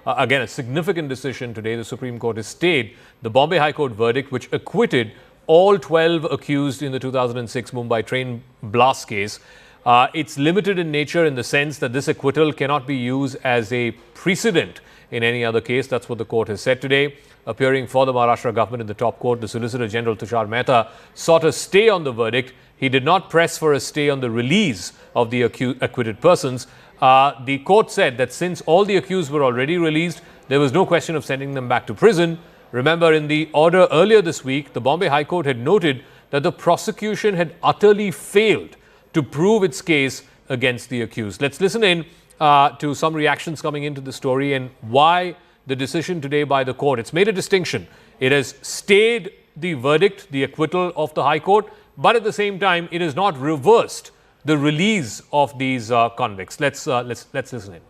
Again, a significant decision today. The Supreme Court has stayed the Bombay High Court verdict, which acquitted all 12 accused in the 2006 Mumbai train blast case. It's limited in nature in the sense that this acquittal cannot be used as a precedent in any other case. That's what the court has said today. Appearing for the Maharashtra government in the top court, the Solicitor General Tushar Mehta sought a stay on the verdict. He did not press for a stay on the release of the acquitted persons. The court said that since all the accused were already released, there was no question of sending them back to prison. Remember, in the order earlier this week, the Bombay High Court had noted that the prosecution had utterly failed to prove its case against the accused. Let's listen in to some reactions coming into the story and why the decision today by the court. It's made a distinction. It has stayed the verdict, the acquittal of the High Court, but at the same time, it has not reversed the release of these convicts. Let's listen in.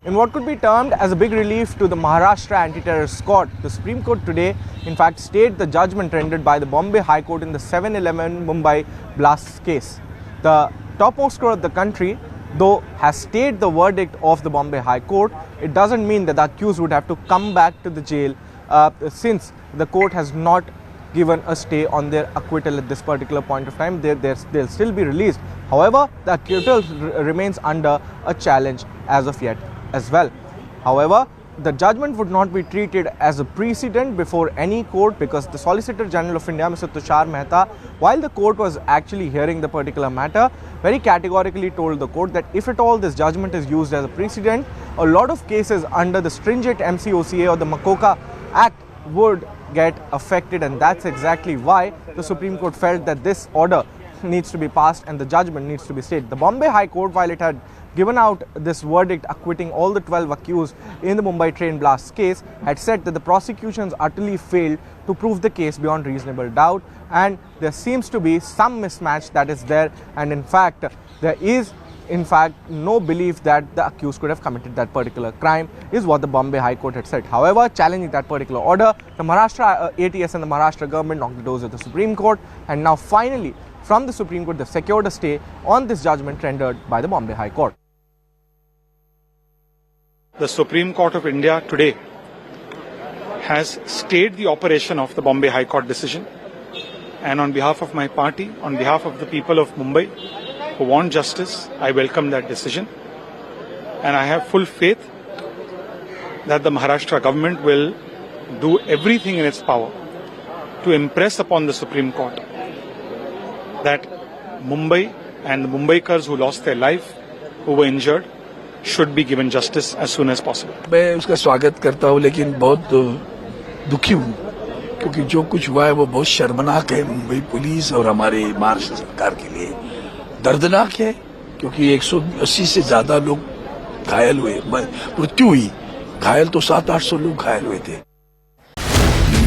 In what could be termed as a big relief to the Maharashtra Anti-Terrorist Court, the Supreme Court today, in fact, stayed the judgment rendered by the Bombay High Court in the 7/11 Mumbai blast case. The topmost court of the country, though, has stayed the verdict of the Bombay High Court. It doesn't mean that the accused would have to come back to the jail since the court has not given a stay on their acquittal at this particular point of time. They'll still be released. However, the acquittal remains under a challenge as of yet as well. However, the judgment would not be treated as a precedent before any court, because the Solicitor General of India, Mr. Tushar Mehta, while the court was actually hearing the particular matter, very categorically told the court that if at all this judgment is used as a precedent, a lot of cases under the stringent MCOCA or the Makoka Act would get affected, and that's exactly why the Supreme Court felt that this order needs to be passed and the judgment needs to be stayed. The Bombay High Court, while it had given out this verdict acquitting all the 12 accused in the Mumbai train blast case, had said that the prosecutions utterly failed to prove the case beyond reasonable doubt, and there seems to be some mismatch that is there, and in fact there is no belief that the accused could have committed that particular crime, is what the Bombay High Court had said. However, challenging that particular order, the Maharashtra ATS and the Maharashtra government knocked the doors of the Supreme Court, and now finally from the Supreme Court they've secured a stay on this judgment rendered by the Bombay High Court. The Supreme Court of India today has stayed the operation of the Bombay High Court decision, and on behalf of my party, on behalf of the people of Mumbai who want justice, I welcome that decision, and I have full faith that the Maharashtra government will do everything in its power to impress upon the Supreme Court that Mumbai and the Mumbaikars who lost their life, who were injured, should be given justice as soon as possible. मैं उसका स्वागत करता हूँ, लेकिन बहुत दुखी हूँ क्योंकि जो कुछ हुआ है वो बहुत शर्मनाक है मुंबई पुलिस और हमारे महाराष्ट्र सरकार के लिए। दर्दनाक है क्योंकि 180 से ज्यादा लोग घायल हुए, मृत्यु हुई, घायल तो 700-800 लोग घायल हुए थे।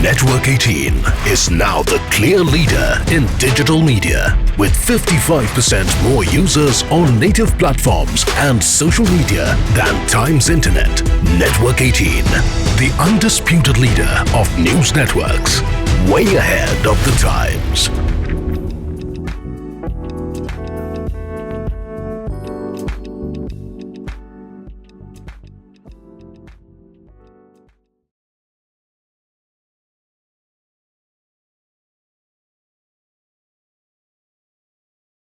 Network 18 is now the clear leader in digital media with 55% more users on native platforms and social media than Times Internet. Network 18, the undisputed leader of news networks, way ahead of the times.